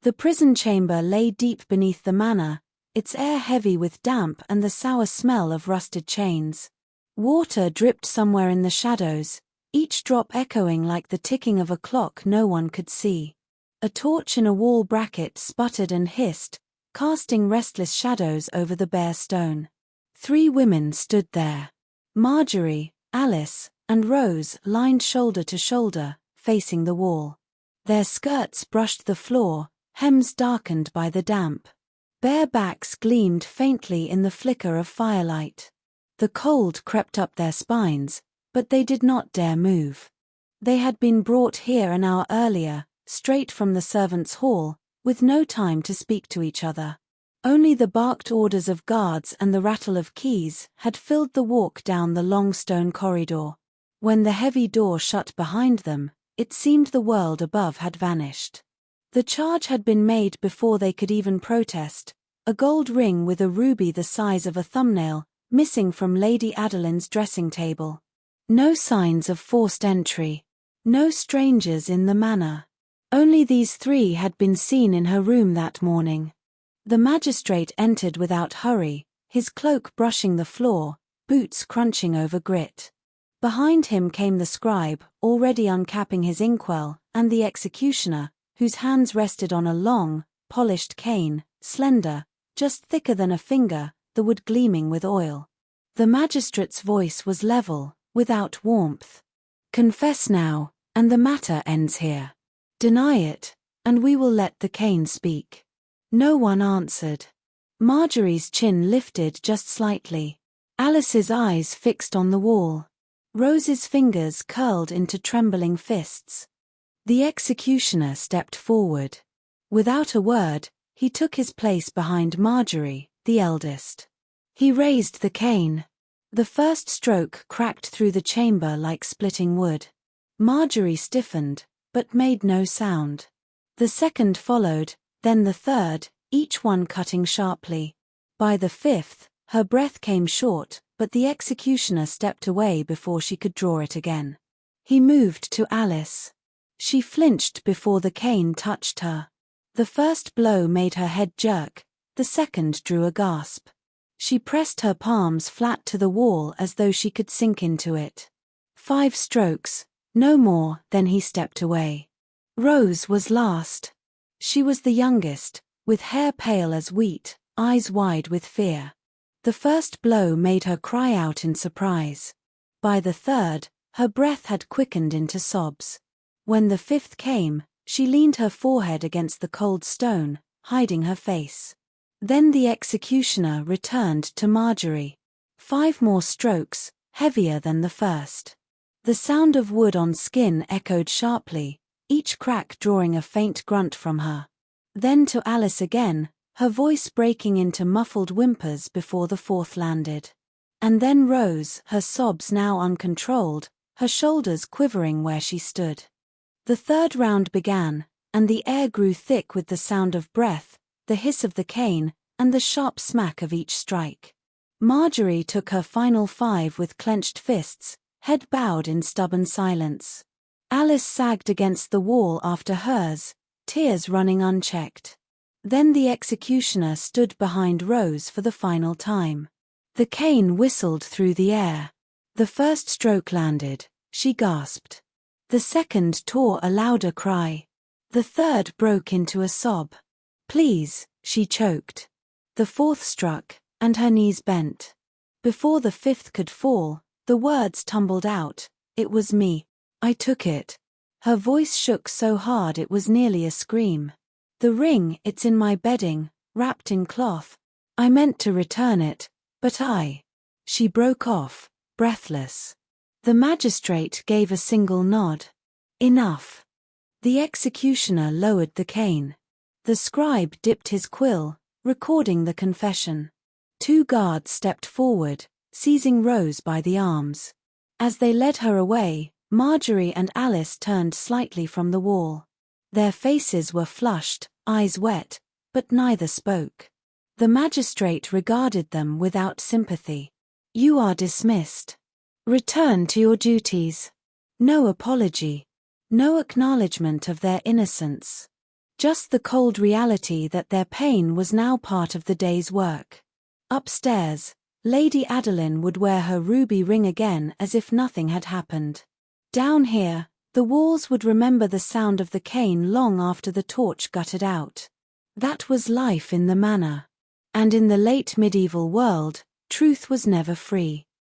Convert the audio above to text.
The prison chamber lay deep beneath the manor, its air heavy with damp and the sour smell of rusted chains. Water dripped somewhere in the shadows, each drop echoing like the ticking of a clock no one could see. A torch in a wall bracket sputtered and hissed, casting restless shadows over the bare stone. 3 women stood there. Marjorie, Alice, and Rose lined shoulder to shoulder, facing the wall. Their skirts brushed the floor, hems darkened by the damp. Bare backs gleamed faintly in the flicker of firelight. The cold crept up their spines, but they did not dare move. They had been brought here an hour earlier, straight from the servants' hall, with no time to speak to each other. Only the barked orders of guards and the rattle of keys had filled the walk down the long stone corridor. When the heavy door shut behind them, it seemed the world above had vanished. The charge had been made before they could even protest, a gold ring with a ruby the size of a thumbnail, missing from Lady Adeline's dressing table. No signs of forced entry. No strangers in the manor. Only these 3 had been seen in her room that morning. The magistrate entered without hurry, his cloak brushing the floor, boots crunching over grit. Behind him came the scribe, already uncapping his inkwell, and the executioner, whose hands rested on a long, polished cane, slender, just thicker than a finger, the wood gleaming with oil. The magistrate's voice was level, without warmth. "Confess now, and the matter ends here. Deny it, and we will let the cane speak." No one answered. Marjorie's chin lifted just slightly. Alice's eyes fixed on the wall. Rose's fingers curled into trembling fists. The executioner stepped forward. Without a word, he took his place behind Marjorie, the eldest. He raised the cane. The first stroke cracked through the chamber like splitting wood. Marjorie stiffened, but made no sound. The second followed, then the third, each one cutting sharply. By the 5th, her breath came short, but the executioner stepped away before she could draw it again. He moved to Alice. She flinched before the cane touched her. The first blow made her head jerk, the second drew a gasp. She pressed her palms flat to the wall as though she could sink into it. 5 strokes, no more, then he stepped away. Rose was last. She was the youngest, with hair pale as wheat, eyes wide with fear. The first blow made her cry out in surprise. By the 3rd, her breath had quickened into sobs. When the 5th came, she leaned her forehead against the cold stone, hiding her face. Then the executioner returned to Marjorie. 5 more strokes, heavier than the first. The sound of wood on skin echoed sharply, each crack drawing a faint grunt from her. Then to Alice again, her voice breaking into muffled whimpers before the 4th landed. And then Rose, her sobs now uncontrolled, her shoulders quivering where she stood. The 3rd round began, and the air grew thick with the sound of breath, the hiss of the cane, and the sharp smack of each strike. Marjorie took her final 5 with clenched fists, head bowed in stubborn silence. Alice sagged against the wall after hers, tears running unchecked. Then the executioner stood behind Rose for the final time. The cane whistled through the air. The first stroke landed, she gasped. The second tore a louder cry. The third broke into a sob. "Please," she choked. The 4th struck, and her knees bent. Before the 5th could fall, the words tumbled out, "It was me. I took it." Her voice shook so hard it was nearly a scream. "The ring, it's in my bedding, wrapped in cloth. I meant to return it, but I—" She broke off, breathless. The magistrate gave a single nod. "Enough." The executioner lowered the cane. The scribe dipped his quill, recording the confession. 2 guards stepped forward, seizing Rose by the arms. As they led her away, Marjorie and Alice turned slightly from the wall. Their faces were flushed, eyes wet, but neither spoke. The magistrate regarded them without sympathy. "You are dismissed. Return to your duties." No apology. No acknowledgement of their innocence. Just the cold reality that their pain was now part of the day's work. Upstairs, Lady Adeline would wear her ruby ring again as if nothing had happened. Down here, the walls would remember the sound of the cane long after the torch guttered out. That was life in the manor. And in the late medieval world, truth was never free.